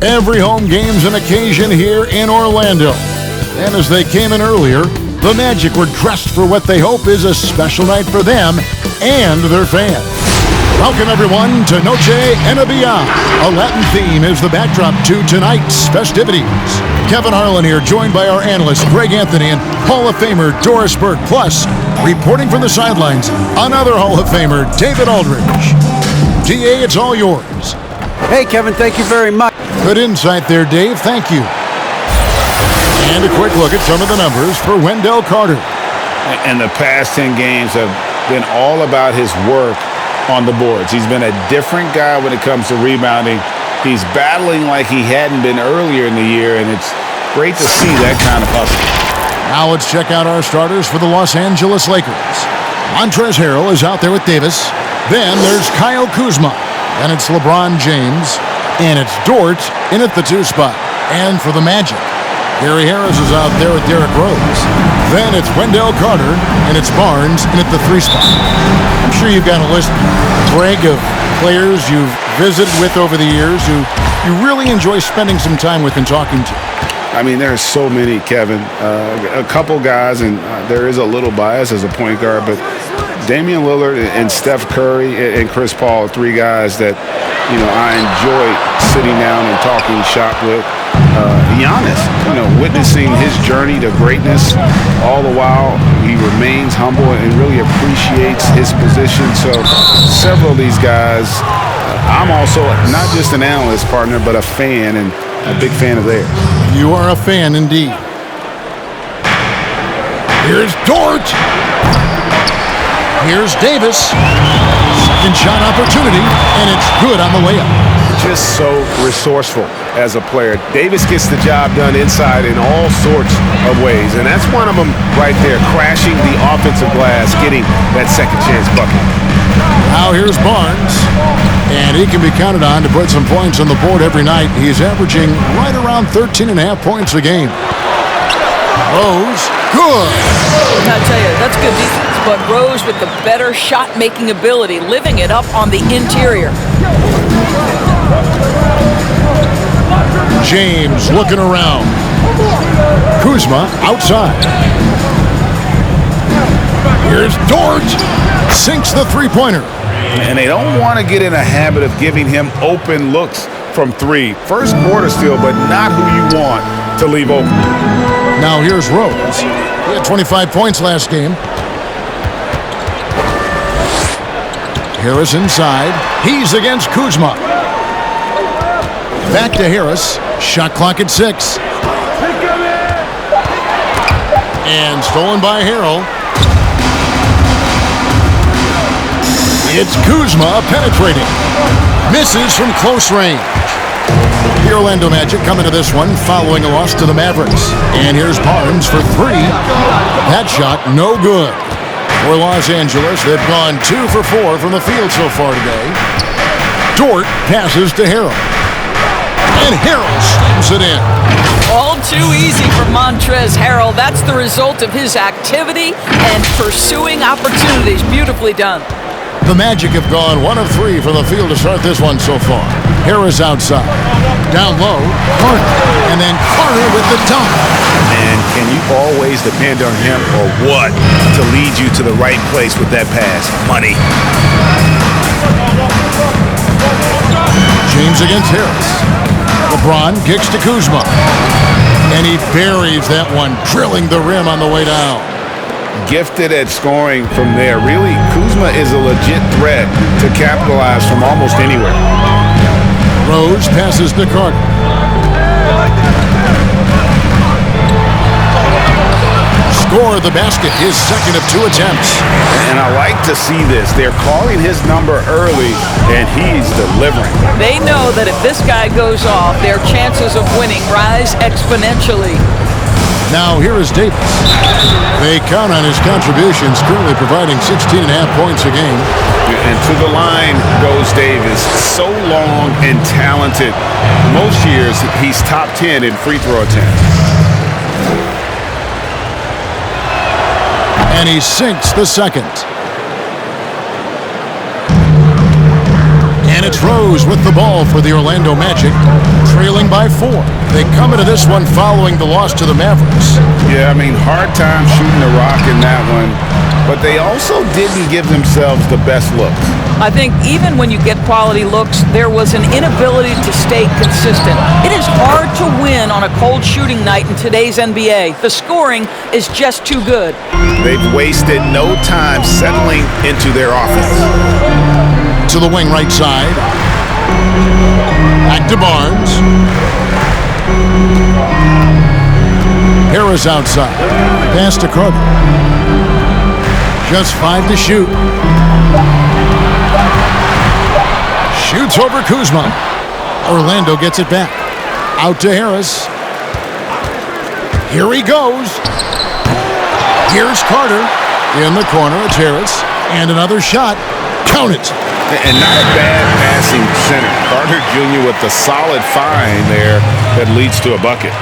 Every home game's an occasion here in Orlando. And as they came in earlier, the Magic were dressed for what they hope is a special night for them and their fans. Welcome, everyone, to Noche Nba. A Latin theme is the backdrop to tonight's festivities. Kevin Harlan here, joined by our analyst, Greg Anthony, and Hall of Famer Doris Burke. Plus, reporting from the sidelines, another Hall of Famer, David Aldridge. DA, it's all yours. Hey, Kevin, thank you very much. Good insight there, Dave. Thank you. And a quick look at some of the numbers for Wendell Carter. And the past 10 games have been all about his work on the boards. He's been a different guy when it comes to rebounding. He's battling like he hadn't been earlier in the year, and it's great to see that kind of hustle. Now let's check out our starters for the Los Angeles Lakers. Montrezl Harrell is out there with Davis. Then there's Kyle Kuzma. And it's LeBron James. And it's Dort in at the 2 spot. And for the Magic, Gary Harris is out there with Derrick Rose. Then it's Wendell Carter, and it's Barnes in at the 3 spot. I'm sure you've got a list, Greg, of players you've visited with over the years who you really enjoy spending some time with and talking to. I mean, there are so many, Kevin. A couple guys, and there is a little bias as a point guard, but Damian Lillard and Steph Curry and Chris Paul are 3 guys that, I enjoy sitting down and talking shop with. Giannis, witnessing his journey to greatness, all the while he remains humble and really appreciates his position. So several of these guys, I'm also not just an analyst partner, but a fan, and a big fan of theirs. You are a fan indeed. Here's Dort. Here's Davis. Second shot opportunity, and it's good on the layup. Just so resourceful as a player. Davis gets the job done inside in all sorts of ways, and that's one of them right there, crashing the offensive glass, getting that second chance bucket. Now here's Barnes, and he can be counted on to put some points on the board every night. He's averaging right around 13.5 points a game. Rose, good. I tell you, that's good defense, but Rose with the better shot-making ability, living it up on the interior. James looking around. Kuzma outside. Here's Dort. Sinks the three-pointer. And they don't want to get in a habit of giving him open looks from 3. First quarter still, but not who you want to leave open. Now here's Rose. He had 25 points last game. Harris inside. He's against Kuzma. Back to Harris. Shot clock at 6. And stolen by Harrell. It's Kuzma penetrating. Misses from close range. The Orlando Magic coming to this one following a loss to the Mavericks. And here's Barnes for 3. That shot no good. For Los Angeles, they've gone 2 for 4 from the field so far today. Dort passes to Harrell. And Harrell slams it in. All too easy for Montrezl Harrell. That's the result of his activity and pursuing opportunities. Beautifully done. The Magic have gone 1 of 3 from the field to start this one so far. Harris outside. Down low, Carter. And then Carter with the dunk. And can you always depend on him or what to lead you to the right place with that pass? Money. James against Harris. LeBron kicks to Kuzma. And he buries that one, drilling the rim on the way down. Gifted at scoring from there. Really, Kuzma is a legit threat to capitalize from almost anywhere. Rose passes to Carter. Score the basket, his second of 2 attempts. And I like to see this. They're calling his number early, and he's delivering. They know that if this guy goes off, their chances of winning rise exponentially. Now here is Davis. They count on his contributions, currently providing 16.5 points a game. And to the line goes Davis. So long and talented. Most years, he's top 10 in free throw attempts. And he sinks the second. And And it's Rose with the ball for the Orlando Magic, trailing by 4. They come into this one following the loss to the Mavericks. Yeah, I mean, hard time shooting the rock in that one, but they also didn't give themselves the best looks. I think even when you get quality looks, there was an inability to stay consistent. It is hard to win on a cold shooting night in today's NBA. The scoring is just too good. They've wasted no time settling into their offense. To the wing right side. Back to Barnes. Harris outside. Pass to Carter. Just 5 to shoot. Shoots over Kuzma. Orlando gets it back. Out to Harris. Here he goes. Here's Carter. In the corner, it's Harris. And another shot. Count it. And not a bad passing center. Carter Jr. with the solid find there that leads to a bucket.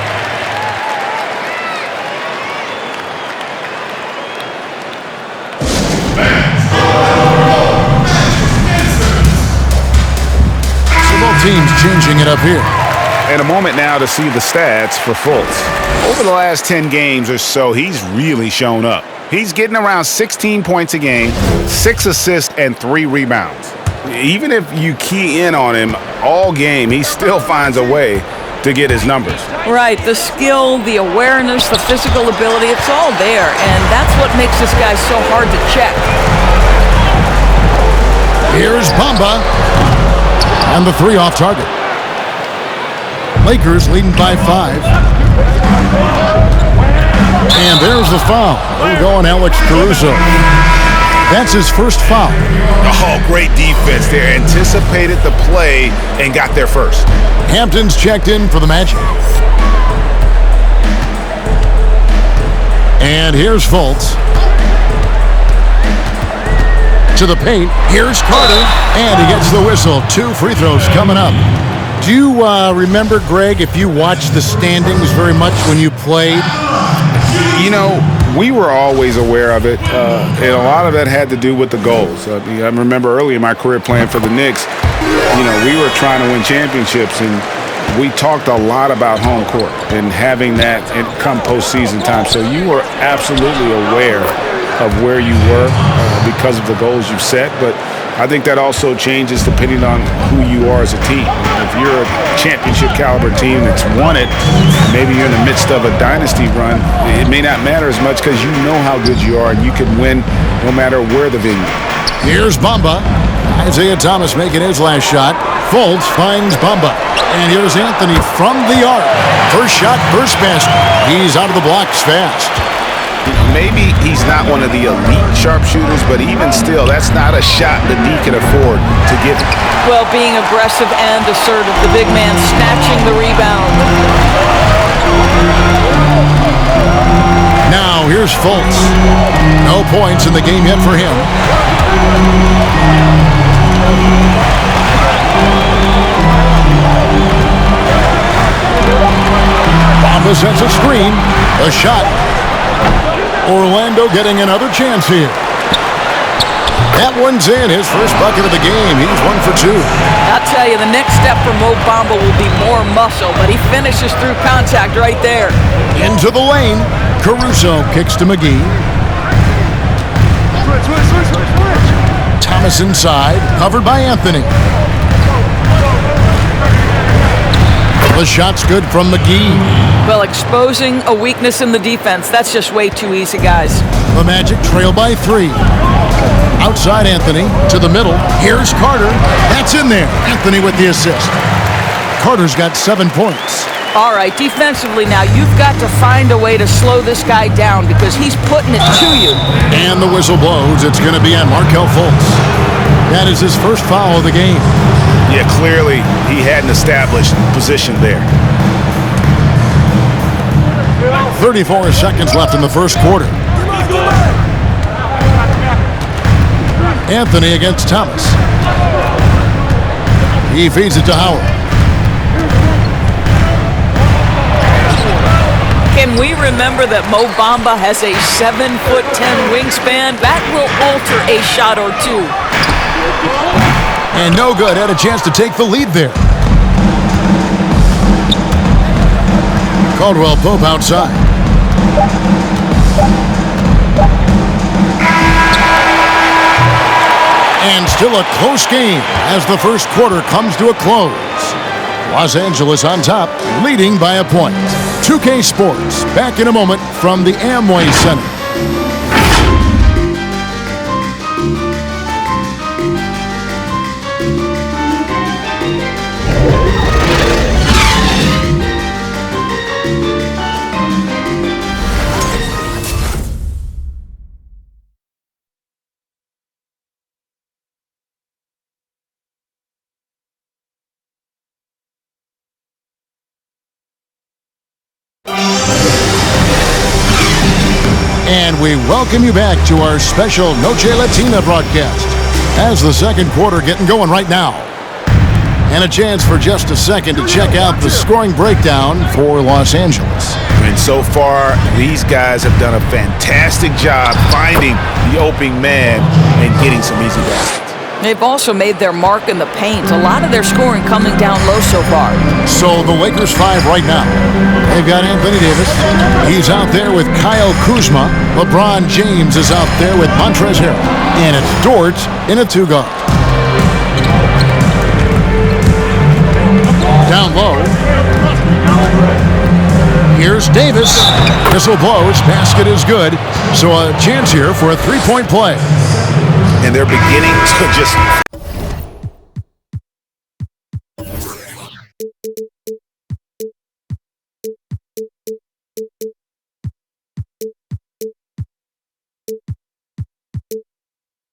Teams changing it up here. And a moment now to see the stats for Fultz. Over the last 10 games or so, he's really shown up. He's getting around 16 points a game, 6 assists, and 3 rebounds. Even if you key in on him all game, he still finds a way to get his numbers. Right, the skill, the awareness, the physical ability, it's all there. And that's what makes this guy so hard to check. Here's Bamba. And the 3 off target. Lakers leading by 5. And there's the foul. We're going Alex Caruso. That's his first foul. Oh, great defense there. Anticipated the play and got there first. Hampton's checked in for the Magic. And here's Fultz. To the paint. Here's Carter. And he gets the whistle. 2 free throws coming up. Do you remember, Greg, if you watched the standings very much when you played? You know, we were always aware of it, and a lot of that had to do with the goals. I remember early in my career playing for the Knicks, you know, we were trying to win championships, and we talked a lot about home court and having that come postseason time. So you were absolutely aware of where you were because of the goals you set, but I think that also changes depending on who you are as a team. If you're a championship caliber team that's won it, maybe you're in the midst of a dynasty run, it may not matter as much because you know how good you are and you can win no matter where the venue. Here's Bamba. Isaiah Thomas making his last shot. Fultz finds Bamba. And here's Anthony from the arc. First shot, first basket. He's out of the blocks fast. Maybe he's not one of the elite sharpshooters, but even still, that's not a shot that he can afford to give him. Well, being aggressive and assertive, the big man snatching the rebound. Now, here's Fultz. No points in the game yet for him. Bamba sets a screen. A shot. Orlando getting another chance here. That one's in. His first bucket of the game. He's 1 for 2. I'll tell you, the next step for Mo Bamba will be more muscle, but he finishes through contact right there. Into the lane. Caruso kicks to McGee. Thomas inside. Covered by Anthony. The shot's good from McGee. Well, exposing a weakness in the defense, that's just way too easy, guys. The Magic trail by 3. Outside Anthony, to the middle. Here's Carter. That's in there. Anthony with the assist. Carter's got 7 points. All right, defensively now, you've got to find a way to slow this guy down because he's putting it to you. And the whistle blows. It's going to be on Markelle Fultz. That is his first foul of the game. Yeah, clearly he had an established position there. 34 seconds left in the first quarter. Anthony against Thomas. He feeds it to Howard. Can we remember that Mo Bamba has a 7'10" wingspan? That will alter a shot or two. And no good. Had a chance to take the lead there. Caldwell Pope outside. And still a close game as the first quarter comes to a close. Los Angeles on top, leading by a point. 2K Sports, back in a moment from the Amway Center. And we welcome you back to our special Noche Latina broadcast as the second quarter getting going right now. And a chance for just a second to check out the scoring breakdown for Los Angeles. And so far, these guys have done a fantastic job finding the opening man and getting some easy baskets. They've also made their mark in the paint. A lot of their scoring coming down low so far. So the Lakers 5 right now. They've got Anthony Davis. He's out there with Kyle Kuzma. LeBron James is out there with Montrezl Harrell. And it's Dort in a 2-guard. Down low. Here's Davis. Whistle blows. Basket is good. So a chance here for a three-point play. And they're beginning to just...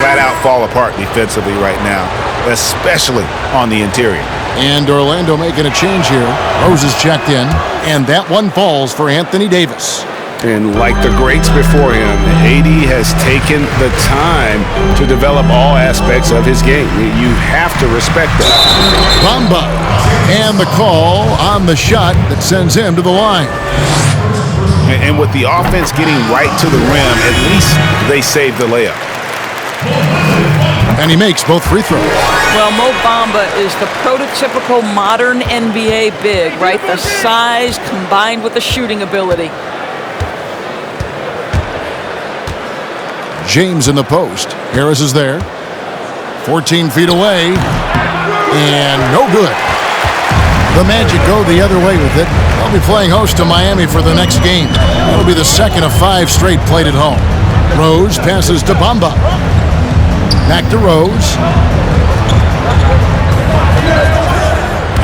flat out fall apart defensively right now, especially on the interior. And Orlando making a change here. Rose is checked in, and that one falls for Anthony Davis. And like the greats before him, AD has taken the time to develop all aspects of his game. You have to respect that. Bamba. And the call on the shot that sends him to the line. And with the offense getting right to the rim, at least they saved the layup. And he makes both free throws. Well, Mo Bamba is the prototypical modern NBA big, right? The size combined with the shooting ability. James in the post. Harris is there. 14 feet away. And no good. The Magic go the other way with it. They'll be playing host to Miami for the next game. That'll be the second of 5 straight played at home. Rose passes to Bamba. Back to Rose.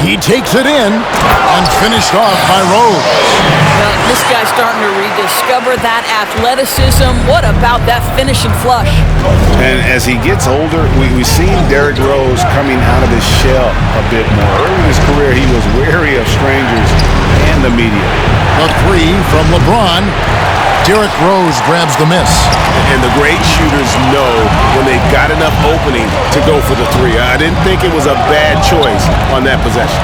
He takes it in and finished off by Rose. Well, this guy's starting to rediscover that athleticism. What about that finish and flush? And as he gets older, we've seen Derrick Rose coming out of his shell a bit more. Early in his career, he was wary of strangers and the media. A three from LeBron. Derrick Rose grabs the miss. And the great shooters know when they've got enough opening to go for the three. I didn't think it was a bad choice on that possession.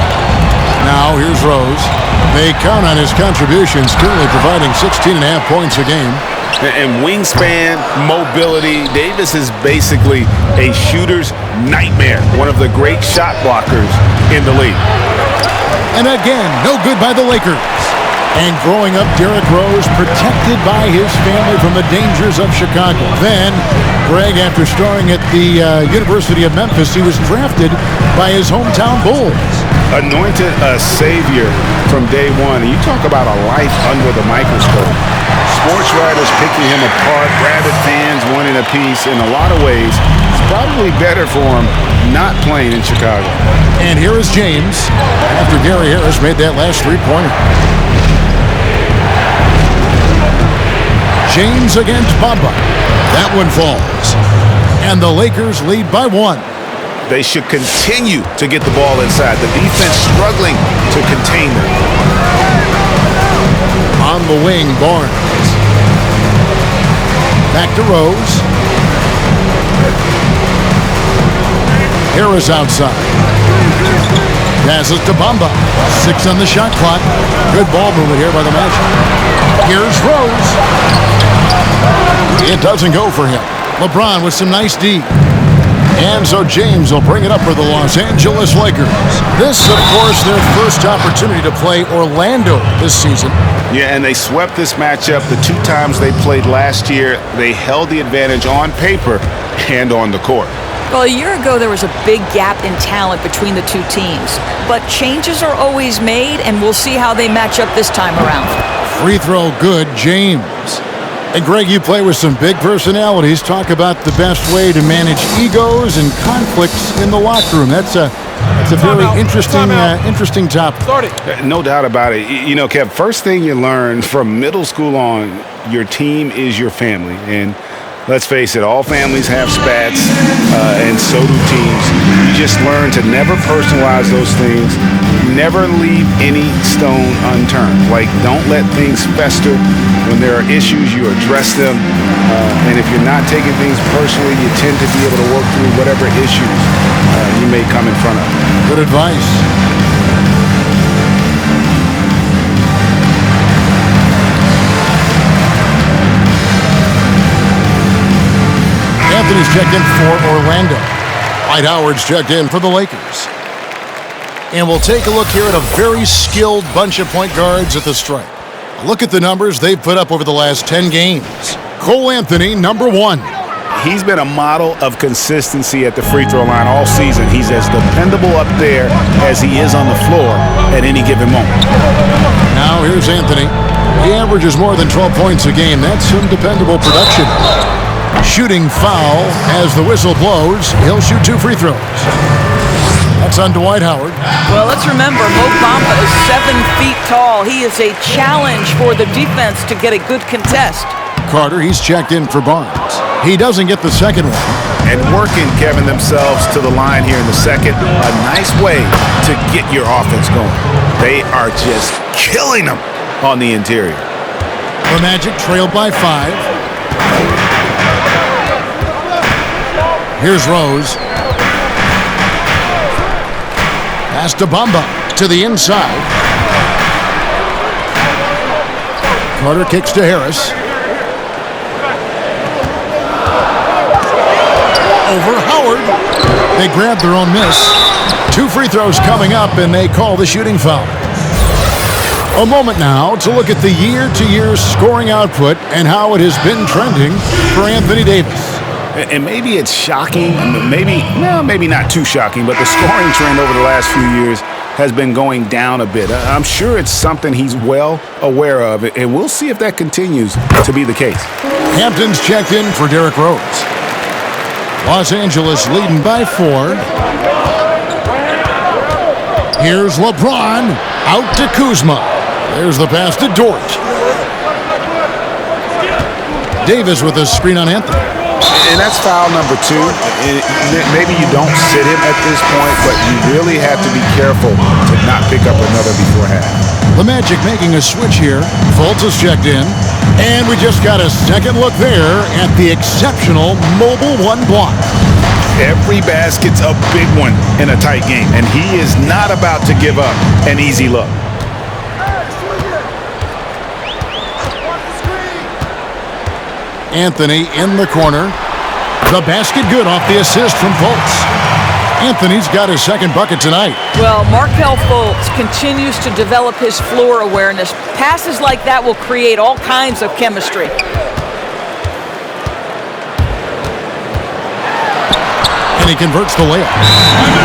Now here's Rose. They count on his contributions, currently providing 16.5 points a game. And wingspan, mobility, Davis is basically a shooter's nightmare. One of the great shot blockers in the league. And again, no good by the Lakers. And growing up, Derrick Rose protected by his family from the dangers of Chicago. Then, Greg, after starring at the University of Memphis, he was drafted by his hometown Bulls. Anointed a savior from day one. And you talk about a life under the microscope. Sports writers picking him apart, rabid fans wanting a piece. In a lot of ways, it's probably better for him not playing in Chicago. And here is James after Gary Harris made that last three-pointer. James against Bamba. That one falls. And the Lakers lead by 1. They should continue to get the ball inside. The defense struggling to contain them. On the wing, Barnes. Back to Rose. Harris outside. Passes to Bamba. 6 on the shot clock. Good ball movement here by the Magic. Here's Rose. It doesn't go for him. LeBron with some nice D. And so James will bring it up for the Los Angeles Lakers. This, of course, their first opportunity to play Orlando this season. Yeah, and they swept this matchup the 2 times they played last year. They held the advantage on paper and on the court. Well, a year ago, there was a big gap in talent between the two teams. But changes are always made, and we'll see how they match up this time around. Free throw good, James. And Greg, you play with some big personalities. Talk about the best way to manage egos and conflicts in the locker room. That's a very interesting topic. No doubt about it. You know, Kev, first thing you learn from middle school on, your team is your family. And let's face it, all families have spats, and so do teams. You just learn to never personalize those things. Never leave any stone unturned. Like, don't let things fester. When there are issues, you address them. And if you're not taking things personally, you tend to be able to work through whatever issues you may come in front of. Good advice. Anthony's checked in for Orlando. Dwight Howard's checked in for the Lakers. And we'll take a look here at a very skilled bunch of point guards at the stripe. Look at the numbers they've put up over the last 10 games. Cole Anthony, number 1. He's been a model of consistency at the free throw line all season. He's as dependable up there as he is on the floor at any given moment. Now here's Anthony. He averages more than 12 points a game. That's some dependable production. Shooting foul as the whistle blows. He'll shoot 2 free throws. That's on Dwight Howard. Well, let's remember, Mo Bamba is 7 feet tall. He is a challenge for the defense to get a good contest. Carter, he's checked in for Barnes. He doesn't get the second one. And working, Kevin, themselves to the line here in the second. A nice way to get your offense going. They are just killing them on the interior. The Magic trailed by 5. Here's Rose. Pass to Bamba to the inside. Carter kicks to Harris. Over Howard. They grab their own miss. 2 free throws coming up, and they call the shooting foul. A moment now to look at the year-to-year scoring output and how it has been trending for Anthony Davis. And maybe it's shocking, maybe not too shocking, but the scoring trend over the last few years has been going down a bit. I'm sure it's something he's well aware of, and we'll see if that continues to be the case. Hampton's checked in for Derrick Rose. Los Angeles leading by 4. Here's LeBron out to Kuzma. There's the pass to Dort. Davis with a screen on Anthony. And that's foul number 2. Maybe you don't sit him at this point, but you really have to be careful to not pick up another before half. The Magic making a switch here. Fultz is checked in. And we just got a second look there at the exceptional mobile 1 block. Every basket's a big one in a tight game, and he is not about to give up an easy look. Anthony in the corner. The basket good off the assist from Fultz. Anthony's got his second bucket tonight. Well, Markelle Fultz continues to develop his floor awareness. Passes like that will create all kinds of chemistry. And he converts the layup.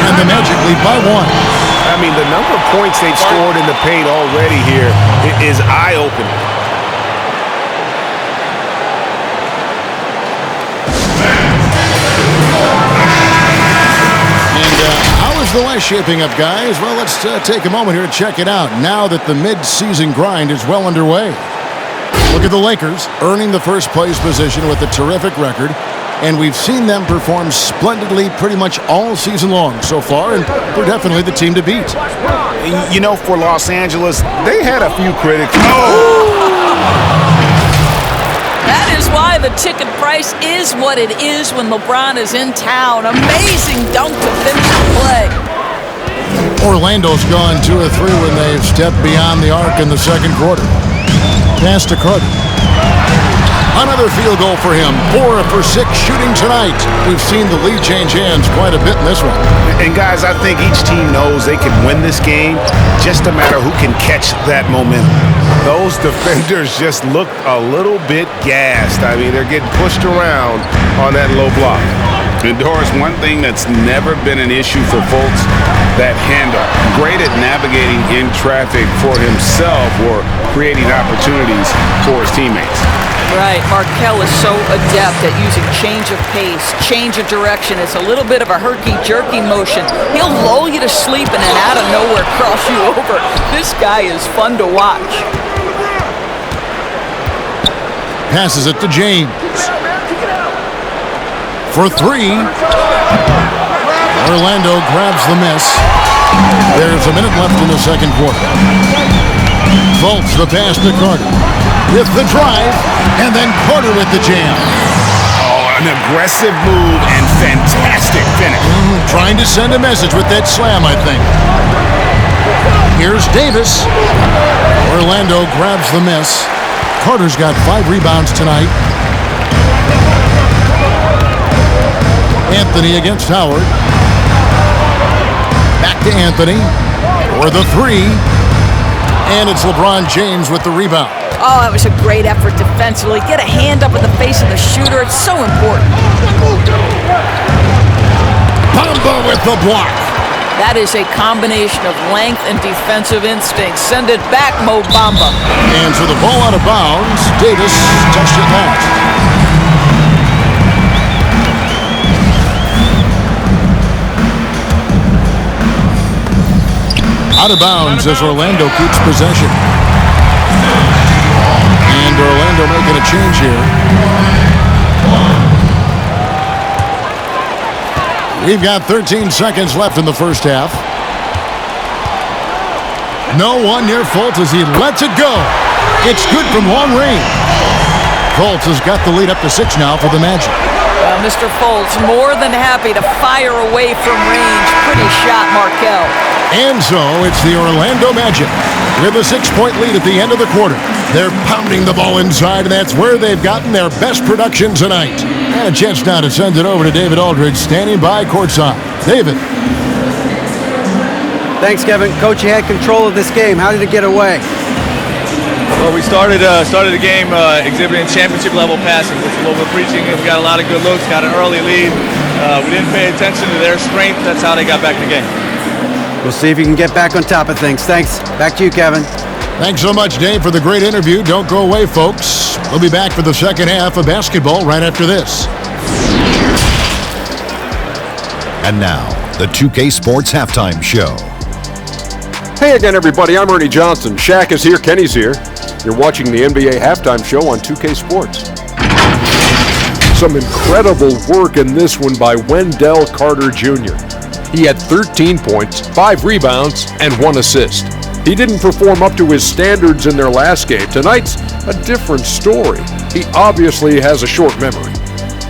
And the Magic lead by 1. I mean, the number of points they've scored in the paint already here is eye-opening. The West shaping up, guys? Well, let's take a moment here to check it out now that the mid-season grind is well underway. Look at the Lakers earning the first place position with a terrific record, and we've seen them perform splendidly pretty much all season long so far, and they're definitely the team to beat. You know, for Los Angeles, they had a few critics. That is why the ticket price is what it is when LeBron is in town. Amazing dunk to finish the play. Orlando's gone 2 of 3 when they've stepped beyond the arc in the second quarter. Pass to Carter. Another field goal for him. 4 for 6 shooting tonight. We've seen the lead change hands quite a bit in this one. And guys, I think each team knows they can win this game, just a matter who can catch that momentum. Those defenders just look a little bit gassed. I mean, they're getting pushed around on that low block. And Doris, one thing that's never been an issue for Fultz, that handoff. Great at navigating in traffic for himself or creating opportunities for his teammates. Right, Markelle is so adept at using change of pace, change of direction. It's a little bit of a herky-jerky motion. He'll lull you to sleep and then out of nowhere cross you over. This guy is fun to watch. Passes it to James. For 3. Orlando grabs the miss. There's a minute left in the second quarter. Fultz the pass to Carter. With the drive, and then Carter with the jam. Oh, an aggressive move and fantastic finish. Trying to send a message with that slam, I think. Here's Davis. Orlando grabs the miss. Carter's got 5 rebounds tonight. Anthony against Howard. Back to Anthony for the 3. And it's LeBron James with the rebound. Oh, that was a great effort defensively. Get a hand up in the face of the shooter. It's so important. Bamba with the block. That is a combination of length and defensive instinct. Send it back, Mo Bamba. And so the ball out of bounds. Davis touched it last. Out of bounds as Orlando keeps possession. And Orlando making a change here. We've got 13 seconds left in the first half. No one near Fultz as he lets it go. It's good from long range. Fultz has got the lead up to 6 now for the Magic. Mr. Fultz more than happy to fire away from range. Pretty shot, Markelle. And so it's the Orlando Magic with a 6-point lead at the end of the quarter. They're pounding the ball inside, and that's where they've gotten their best production tonight. And a chance now to send it over to David Aldridge, standing by courtside. David. Thanks, Kevin. Coach, you had control of this game. How did it get away? Well, we started the game exhibiting championship-level passing, which is what we're preaching. We got a lot of good looks, got an early lead. We didn't pay attention to their strength. That's how they got back in the game. We'll see if you can get back on top of things. Thanks. Back to you, Kevin. Thanks so much, Dave, for the great interview. Don't go away, folks. We'll be back for the second half of basketball right after this. And now, the 2K Sports Halftime Show. Hey again, everybody. I'm Ernie Johnson. Shaq is here. Kenny's here. You're watching the NBA Halftime Show on 2K Sports. Some incredible work in this one by Wendell Carter Jr. He had 13 points, 5 rebounds, and 1 assist. He didn't perform up to his standards in their last game. Tonight's a different story. He obviously has a short memory.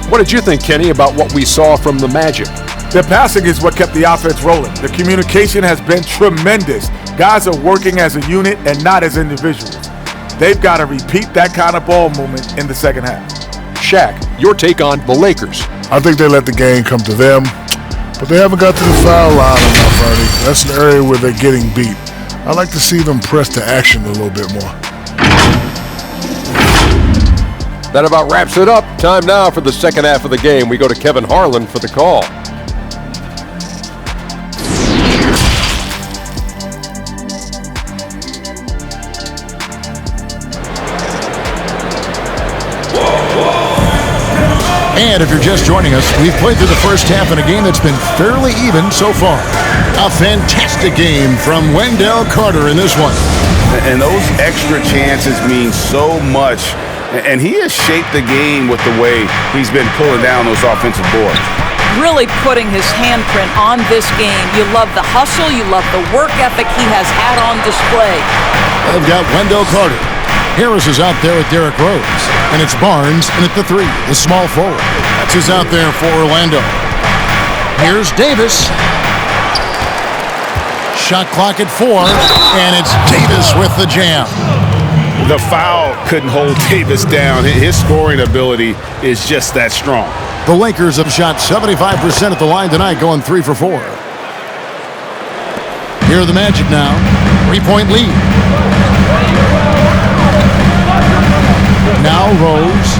What did you think, Kenny, about what we saw from the Magic? Their passing is what kept the offense rolling. The communication has been tremendous. Guys are working as a unit and not as individuals. They've got to repeat that kind of ball movement in the second half. Shaq, your take on the Lakers. I think they let the game come to them, but they haven't got to the foul line enough, Ernie. That's an area where they're getting beat. I'd like to see them press to action a little bit more. That about wraps it up. Time now for the second half of the game. We go to Kevin Harlan for the call. And if you're just joining us, we've played through the first half in a game that's been fairly even so far. A fantastic game from Wendell Carter in this one. And those extra chances mean so much. And he has shaped the game with the way he's been pulling down those offensive boards. Really putting his handprint on this game. You love the hustle. You love the work ethic he has had on display. They've got Wendell Carter. Harris is out there with Derrick Rose. And it's Barnes in at the 3, the small forward. That's who's out there for Orlando. Here's Davis. Shot clock at 4, and it's Davis with the jam. the foul couldn't hold Davis down. His scoring ability is just that strong. The Lakers have shot 75% at the line tonight, going 3 for 4. Here are the Magic now. 3-point lead. Now Rose.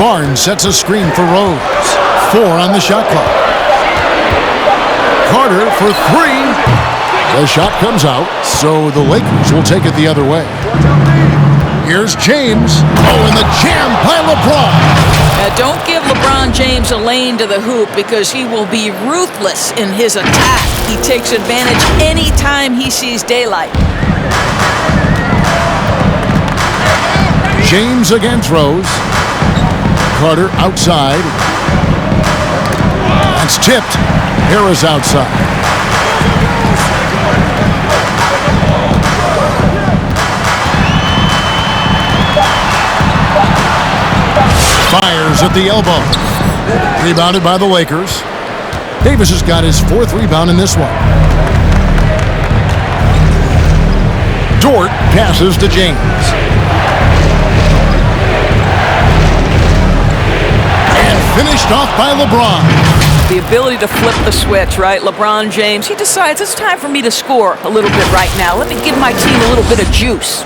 Barnes sets a screen for Rose. 4 on the shot clock. Carter for 3. The shot comes out, so the Lakers will take it the other way. Here's James. Oh, and the jam by LeBron. Don't give LeBron James a lane to the hoop because he will be ruthless in his attack. He takes advantage anytime he sees daylight. James against Rose. Carter outside. That's tipped. Harris outside. Fires at the elbow. Rebounded by the Lakers. Davis has got his 4th rebound in this one. Dort passes to James. And finished off by LeBron. The ability to flip the switch, right? LeBron James, he decides it's time for me to score a little bit right now. Let me give my team a little bit of juice.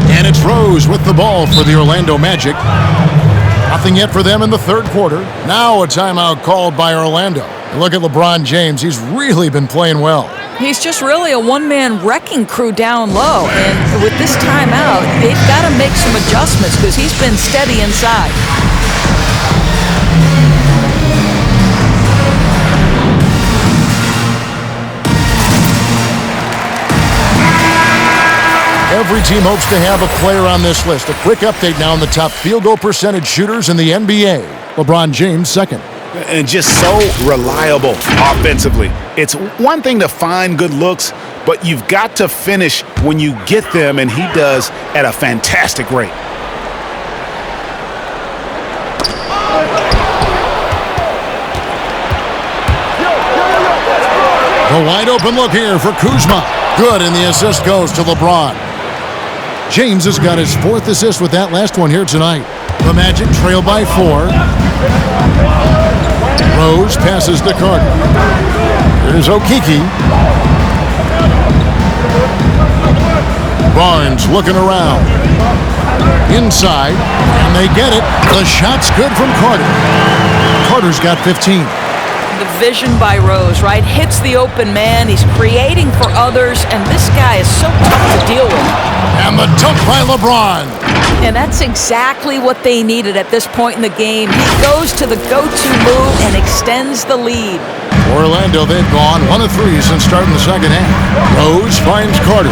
And it's Rose with the ball for the Orlando Magic. Nothing yet for them in the 3rd quarter. Now a timeout called by Orlando. And look at LeBron James. He's really been playing well. He's just really a one-man wrecking crew down low. And with this timeout, they've got to make some adjustments because he's been steady inside. Every team hopes to have a player on this list. A quick update now on the top field goal percentage shooters in the NBA. LeBron James 2nd. And just so reliable offensively. It's one thing to find good looks, but you've got to finish when you get them, and he does at a fantastic rate. The wide open look here for Kuzma. Good, and the assist goes to LeBron. James has got his 4th assist with that last one here tonight. The Magic trail by 4. Rose passes to Carter. Here's Okeke. Barnes looking around. Inside, and they get it. The shot's good from Carter. Carter's got 15. The vision by Rose, right? Hits the open man. He's creating for others, and this guy is so tough to deal with. And the dunk by LeBron. And that's exactly what they needed at this point in the game. He goes to the go-to move and extends the lead. Orlando, they've gone 1 of 3 since starting the second half. Rose finds Carter.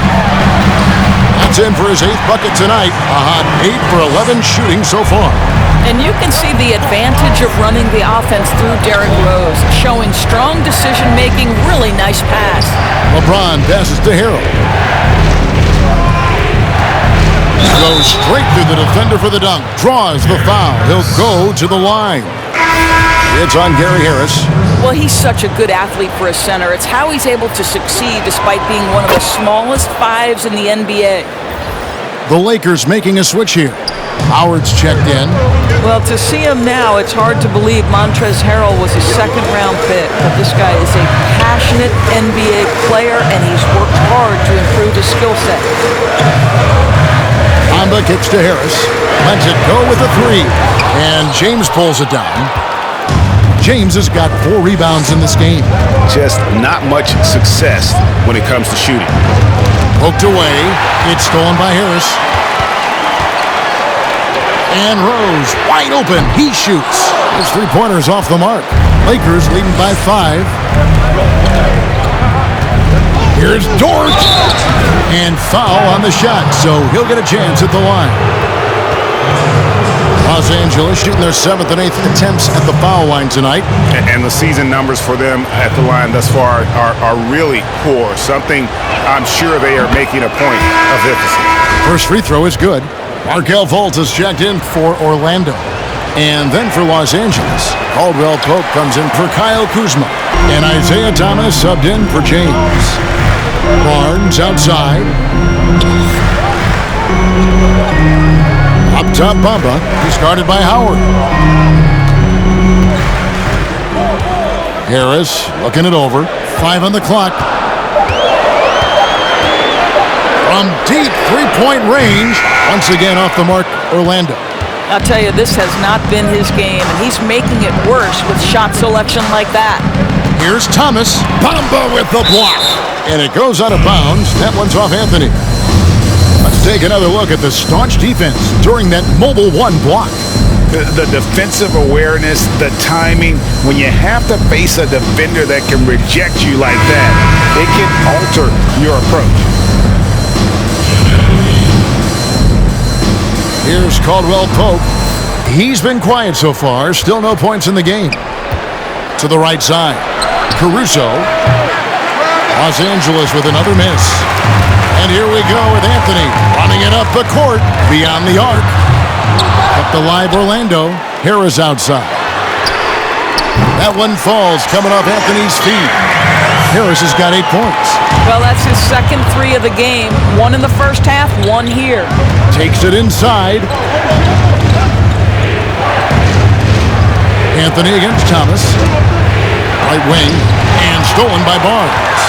That's in for his 8th bucket tonight. A hot 8 for 11 shooting so far. And you can see the advantage of running the offense through Derrick Rose, showing strong decision-making, really nice pass. LeBron passes to Harold. Goes straight through the defender for the dunk. Draws the foul. He'll go to the line. It's on Gary Harris. Well, he's such a good athlete for a center. It's how he's able to succeed despite being one of the smallest 5s in the NBA. The Lakers making a switch here. Howard's checked in. Well, to see him now, it's hard to believe Montrezl Harrell was a 2nd-round pick. But this guy is a passionate NBA player, and he's worked hard to improve his skill set. Amba kicks to Harris. Lets it go with a 3. And James pulls it down. James has got 4 rebounds in this game. Just not much success when it comes to shooting. Poked away. It's stolen by Harris. And Rose, wide open. He shoots. His 3-pointer's off the mark. Lakers leading by 5. Here's Dort. And foul on the shot, so he'll get a chance at the line. Los Angeles shooting their 7th and 8th attempts at the foul line tonight. And the season numbers for them at the line thus far are really poor. Something I'm sure they are making a point of emphasis. First free throw is good. Markelle Fultz has checked in for Orlando. And then for Los Angeles, Caldwell Pope comes in for Kyle Kuzma. And Isaiah Thomas subbed in for James. Barnes outside. Up top, Bamba. He's guarded by Howard. Harris looking it over. 5 on the clock. From deep three-point range. Once again off the mark, Orlando. I'll tell you, this has not been his game, and he's making it worse with shot selection like that. Here's Thomas. Bamba with the block. And it goes out of bounds. That one's off Anthony. Let's take another look at the staunch defense during that mobile one block. The defensive awareness, the timing, when you have to face a defender that can reject you like that, it can alter your approach. Here's Caldwell Pope. He's been quiet so far. Still no points in the game. To the right side. Caruso. Los Angeles with another miss. And here we go with Anthony running it up the court beyond the arc. Up the live Orlando. Harris outside. That one falls coming off Anthony's feet. Harris has got 8 points. Well, that's his second 3 of the game. 1 in the first half, 1 here. Takes it inside. Anthony against Thomas. Right wing. And stolen by Barnes.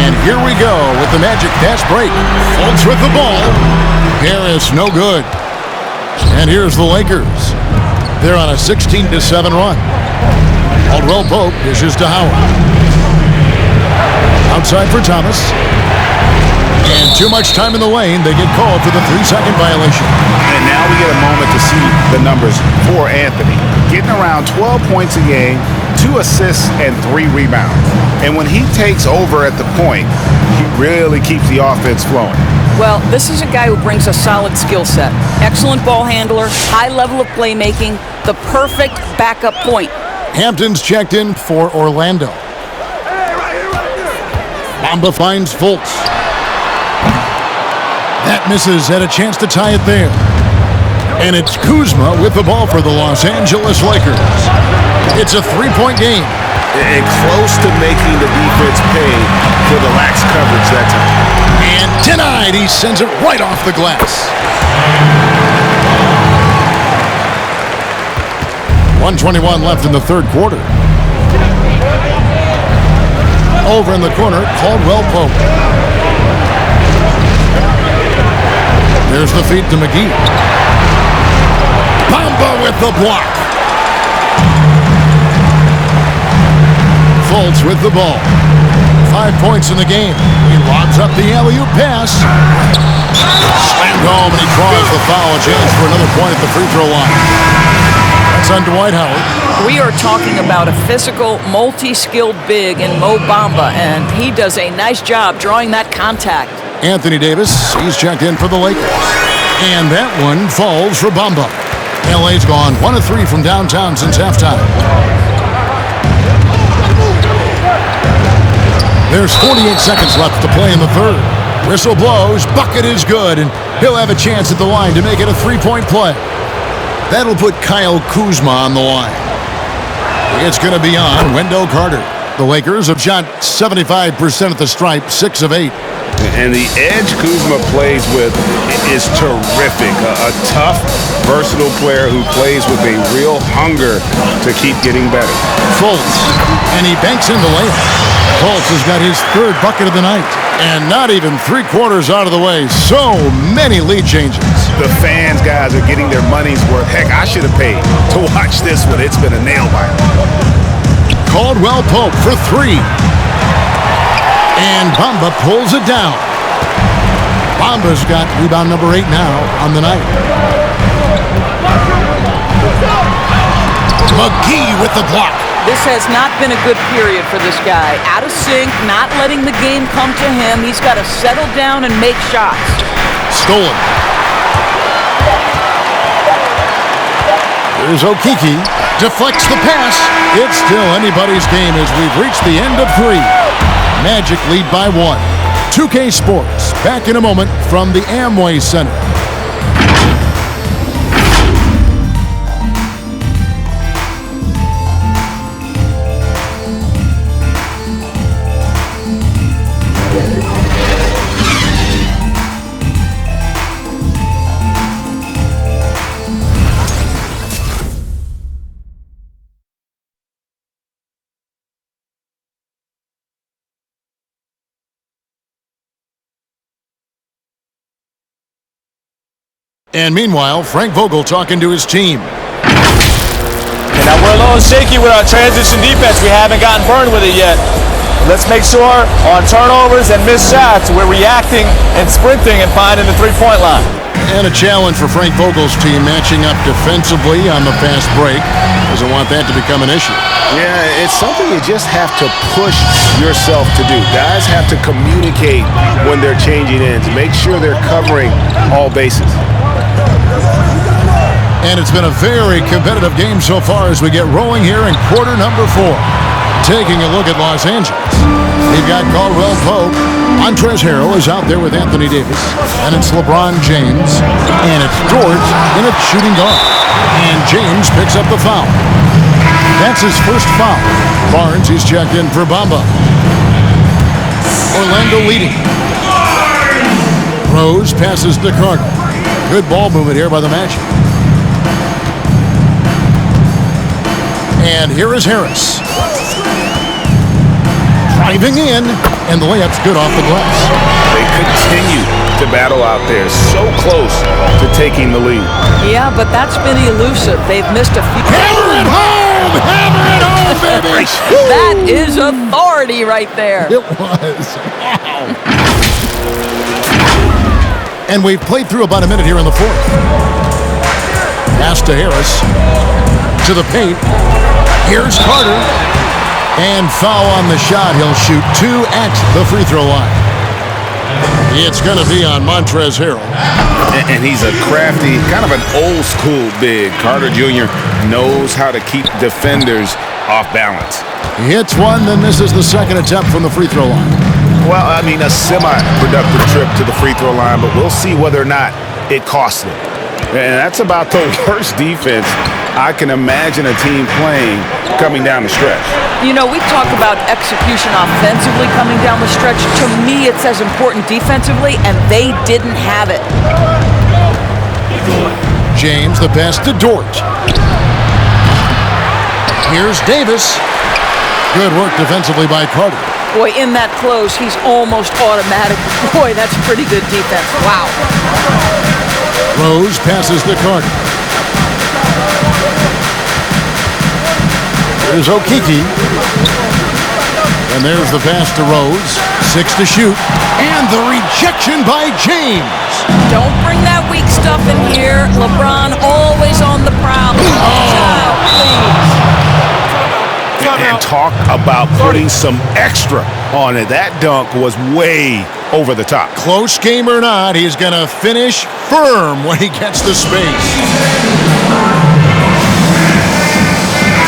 And here we go with the Magic fast break. Fultz with the ball. Harris no good. And here's the Lakers. They're on a 16-7 run. Caldwell Pope dishes to Howard. Outside for Thomas. And too much time in the lane. They get called for the 3-second violation. And now we get a moment to see the numbers for Anthony. Getting around 12 points a game, 2 assists, and 3 rebounds. And when he takes over at the point, he really keeps the offense flowing. Well, this is a guy who brings a solid skill set. Excellent ball handler, high level of playmaking, the perfect backup point. Hampton's checked in for Orlando. Bamba finds Fultz. That misses, had a chance to tie it there. And it's Kuzma with the ball for the Los Angeles Lakers. It's a 3-point game. And close to making the defense pay for the lax coverage that time. And denied. He sends it right off the glass. 1:21 left in the third quarter. Over in the corner, Caldwell Pope. There's the feed to McGee. Bamba with the block. Fultz with the ball. 5 points in the game. He lobs up the alley-oop pass. Slammed home, and he draws the foul. A chance for another point at the free throw line. That's on Dwight Howard. We are talking about a physical, multi-skilled big in Mo Bamba, and he does a nice job drawing that contact. Anthony Davis, he's checked in for the Lakers. And that one falls for Bamba. LA's gone 1 of 3 from downtown since halftime. There's 48 seconds left to play in the third. Whistle blows, bucket is good, and he'll have a chance at the line to make it a 3-point play. That'll put Kyle Kuzma on the line. It's going to be on Wendell Carter. The Lakers have shot 75% at the stripe, 6 of 8. And the edge Kuzma plays with is terrific. A tough, versatile player who plays with a real hunger to keep getting better. Fultz, and he banks in the layup. Fultz has got his 3rd bucket of the night. And not even 3/4 out of the way. So many lead changes. The fans, guys, are getting their money's worth. Heck, I should have paid to watch this one. It's been a nail-biter. Caldwell Pope for 3. And Bamba pulls it down. Bamba's got rebound number 8 now on the night. McGee with the block. This has not been a good period for this guy. Out of sync, not letting the game come to him. He's got to settle down and make shots. Stolen. Here's Okeke. Deflects the pass. It's still anybody's game as we've reached the end of 3. Magic lead by 1. 2K Sports, back in a moment from the Amway Center. And meanwhile, Frank Vogel talking to his team. And now we're a little shaky with our transition defense. We haven't gotten burned with it yet. Let's make sure on turnovers and missed shots, we're reacting and sprinting and finding the three-point line. And a challenge for Frank Vogel's team matching up defensively on the fast break. Doesn't want that to become an issue. Yeah, it's something you just have to push yourself to do. Guys have to communicate when they're changing ends. Make sure they're covering all bases. And it's been a very competitive game so far as we get rolling here in quarter number 4. Taking a look at Los Angeles. They've got Caldwell Pope. Montrezl Harrell is out there with Anthony Davis. And it's LeBron James. And it's Dort in a shooting guard. And James picks up the foul. That's his first foul. Barnes, he's checked in for Bamba. Orlando leading. Rose passes to Carter. Good ball movement here by the Magic. And here is Harris. Driving in, and the layup's good off the glass. They continue to battle out there, so close to taking the lead. Yeah, but that's been elusive. They've missed a few. Hammer it home! Hammer it home, baby! That is authority right there. It was. Wow. And we've played through about a minute here in the 4th. Pass to Harris. To the paint. Here's Carter. And foul on the shot. He'll shoot 2 at the free throw line. It's going to be on Montrezl Harrell. And he's a crafty, kind of an old school big. Carter Jr. knows how to keep defenders off balance. He hits one, then misses the second attempt from the free throw line. Well, I mean, a semi-productive trip to the free throw line, but we'll see whether or not it costs them. And that's about the worst defense I can imagine a team playing coming down the stretch. You know, we talk about execution offensively coming down the stretch. To me, it's as important defensively, and they didn't have it. James, the pass to Dort. Here's Davis. Good work defensively by Carter. Boy, in that close, he's almost automatic. Boy, that's pretty good defense. Wow. Rose passes to Carter. There's Okeke. And there's the pass to Rose. 6 to shoot. And the rejection by James. Don't bring that weak stuff in here. LeBron always on the prowl. Child, please. And talk about putting some extra on it. That dunk was way over the top. Close game or not, he's going to finish firm when he gets the space.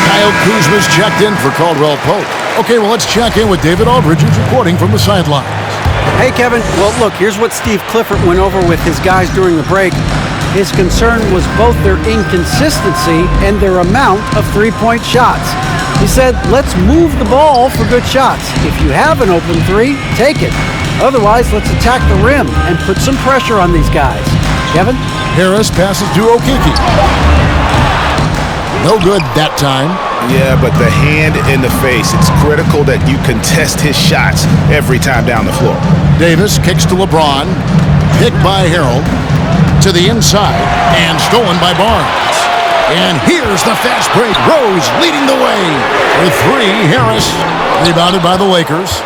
Kyle Kuzma's checked in for Caldwell Pope. Okay, well, let's check in with David Aldridge, who's reporting from the sidelines. Hey, Kevin. Well, look, here's what Steve Clifford went over with his guys during the break. His concern was both their inconsistency and their amount of three-point shots. He said, let's move the ball for good shots. If you have an open three, take it. Otherwise, let's attack the rim and put some pressure on these guys. Kevin? Harris passes to Okeke. No good that time. Yeah, but the hand in the face, it's critical that you contest his shots every time down the floor. Davis kicks to LeBron. Picked by Harrell. To the inside. And stolen by Barnes. And here's the fast break. Rose leading the way. With 3, Harris. Rebounded by the Lakers.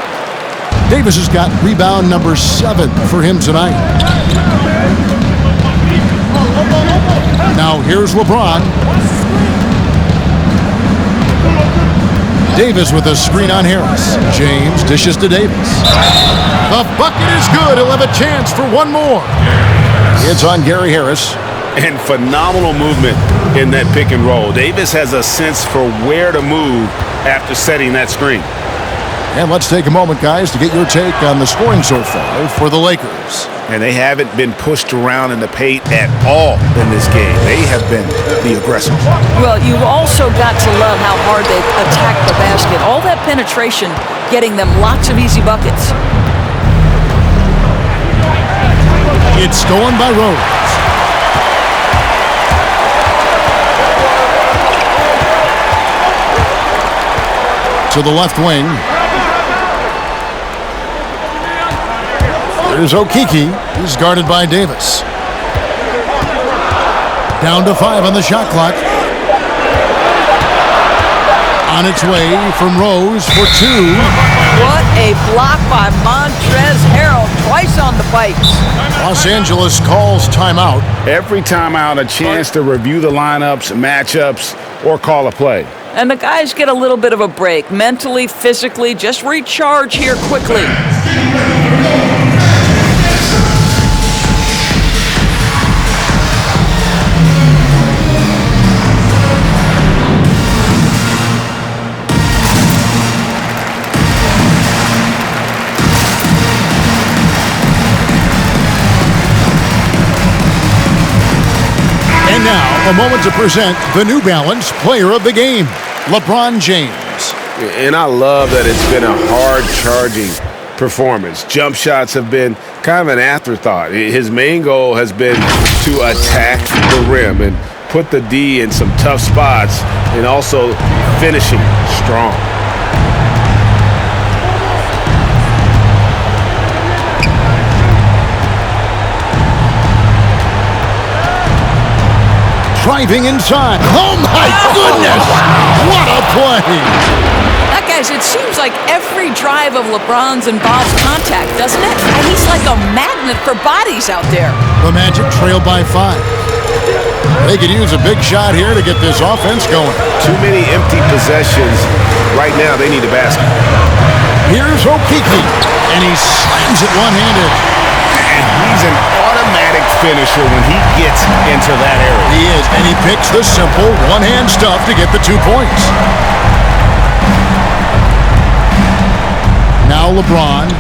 Davis has got rebound number 7 for him tonight. Now here's LeBron. Davis with a screen on Harris. James dishes to Davis. The bucket is good. He'll have a chance for one more. It's on Gary Harris. And phenomenal movement in that pick and roll. Davis has a sense for where to move after setting that screen. And let's take a moment, guys, to get your take on the scoring so far for the Lakers. And they haven't been pushed around in the paint at all in this game. They have been the aggressors. Well, you've also got to love how hard they've attacked the basket. All that penetration, getting them lots of easy buckets. It's stolen by Rose. To the left wing. There's Okeke. He's guarded by Davis. Down to 5 on the shot clock. On its way from Rose for 2. What a block by Montrezl Harrell, twice on the pipes. Los Angeles calls timeout. Every timeout, a chance to review the lineups, matchups, or call a play. And the guys get a little bit of a break, mentally, physically, just recharge here quickly. And now, a moment to present the New Balance Player of the Game, LeBron James. And I love that it's been a hard-charging performance. Jump shots have been kind of an afterthought. His main goal has been to attack the rim and put the D in some tough spots and also finishing strong. Driving inside. Oh, my goodness! What a play! Now, guys, it seems like every drive of LeBron's involves contact, doesn't it? And he's like a magnet for bodies out there. The Magic trail by 5. They could use a big shot here to get this offense going. Too many empty possessions. Right now, they need a basket. Here's Okeke, and he slams it one-handed. And he's an automatic finisher when he gets into that area. He is, and he picks the simple one-hand stuff to get the 2 points. Now LeBron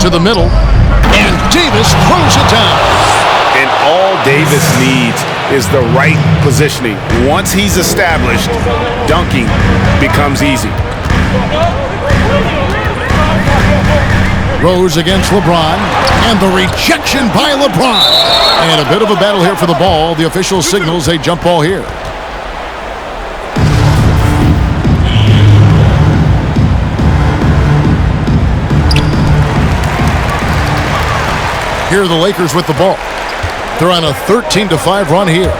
to the middle, and Davis throws it down. And all Davis needs is the right positioning. Once he's established, dunking becomes easy. Rose against LeBron, and the rejection by LeBron. And a bit of a battle here for the ball. The official signals a jump ball here. Here are the Lakers with the ball. They're on a 13-5 run here.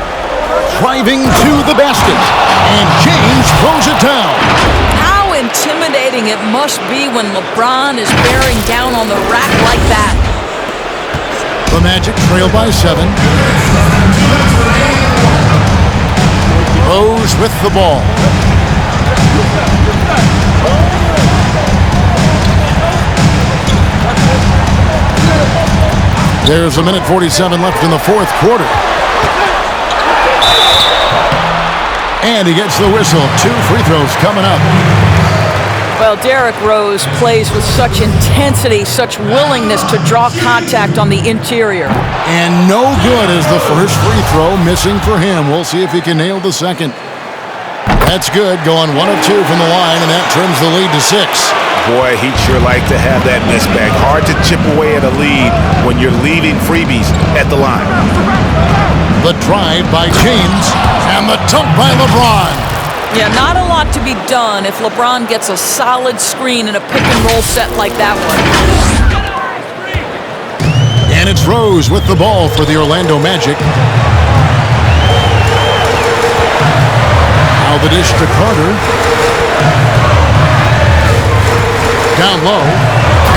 Driving to the basket, and James throws it down. How intimidating it must be when LeBron is bearing down on the rack like that. The Magic trail by 7. Rose with the ball. There's a minute 47 left in the 4th quarter. And he gets the whistle. 2 free throws coming up. Well, Derrick Rose plays with such intensity, such willingness to draw contact on the interior. And no good is the first free throw, missing for him. We'll see if he can nail the second. That's good, going 1 of 2 from the line, and that trims the lead to 6. Boy, he'd sure like to have that miss back. Hard to chip away at a lead when you're leaving freebies at the line. The drive by James, and the dunk by LeBron. Yeah, not a lot to be done if LeBron gets a solid screen in a pick-and-roll set like that one. And it's Rose with the ball for the Orlando Magic. Now the dish to Carter. Down low,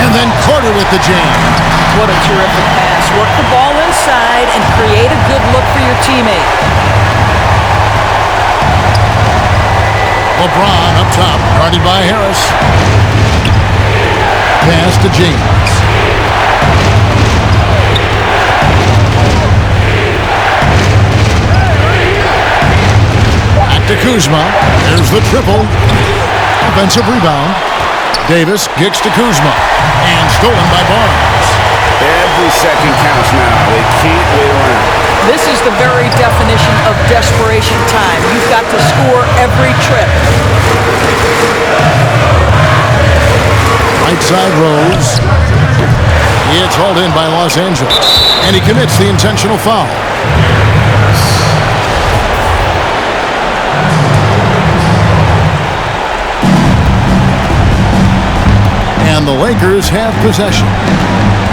and then Carter with the jam. What a terrific pass. Work the ball inside and create a good look for your teammate. LeBron up top, guarded by Harris. Pass to James. Back to Kuzma. There's the triple. Offensive rebound. Davis kicks to Kuzma, and stolen by Barnes. Every second counts now. They can't wait around. This is the very definition of desperation time. You've got to score every trip. Right side Rose. It's hauled in by Los Angeles, and he commits the intentional foul. And the Lakers have possession.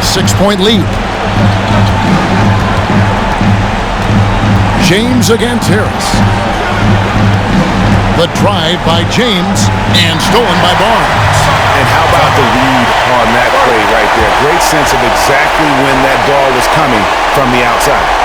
6-point lead. James against Harris. The drive by James and stolen by Barnes. And how about the read on that play right there? Great sense of exactly when that ball was coming from the outside.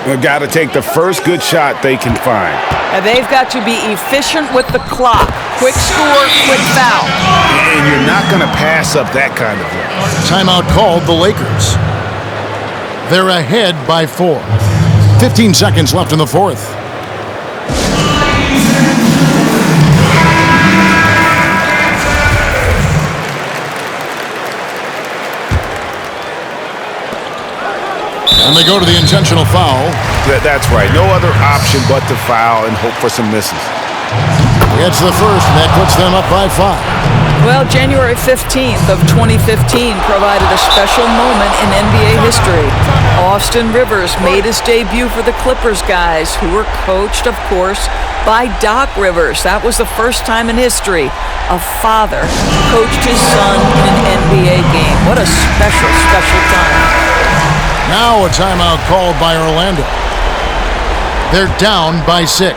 They've got to take the first good shot they can find. And they've got to be efficient with the clock. Quick score, quick foul. And you're not going to pass up that kind of thing. Timeout called the Lakers. They're ahead by 4. 15 seconds left in the fourth. And they go to the intentional foul. That's right. No other option but to foul and hope for some misses. Gets the first, and that puts them up by 5. Well, January 15th of 2015 provided a special moment in NBA history. Austin Rivers made his debut for the Clippers guys, who were coached, of course, by Doc Rivers. That was the first time in history a father coached his son in an NBA game. What a special, special time. Now a timeout called by Orlando. They're down by 6.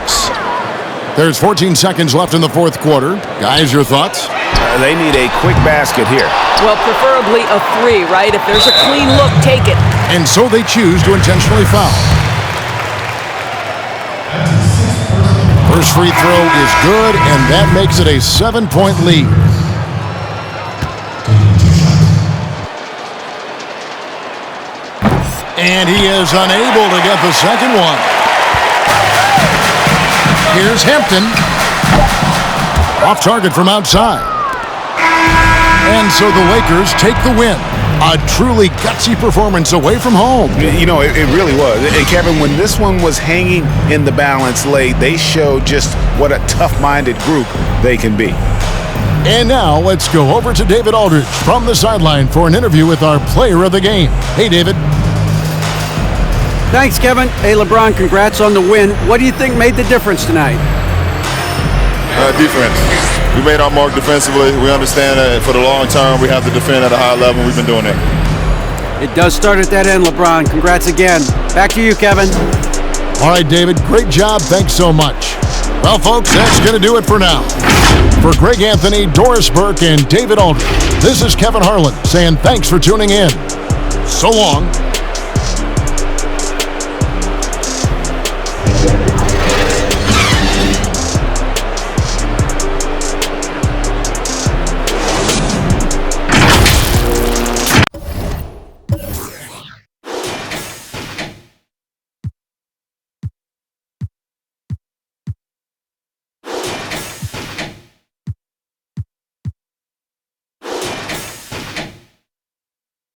There's 14 seconds left in the fourth quarter. Guys, your thoughts? They need a quick basket here. Well, preferably a 3, right? If there's a clean look, take it. And so they choose to intentionally foul. First free throw is good, and that makes it a 7-point lead. And he is unable to get the second one. Here's Hampton. Off target from outside. And so the Lakers take the win. A truly gutsy performance away from home. You know, it really was. And Kevin, when this one was hanging in the balance late, they showed just what a tough-minded group they can be. And now let's go over to David Aldridge from the sideline for an interview with our player of the game. Hey, David. Thanks, Kevin. Hey, LeBron, congrats on the win. What do you think made the difference tonight? Defense. We made our mark defensively. We understand that for the long term, we have to defend at a high level. We've been doing that. It does start at that end, LeBron. Congrats again. Back to you, Kevin. All right, David. Great job. Thanks so much. Well, folks, that's going to do it for now. For Greg Anthony, Doris Burke, and David Aldridge, this is Kevin Harlan saying thanks for tuning in. So long.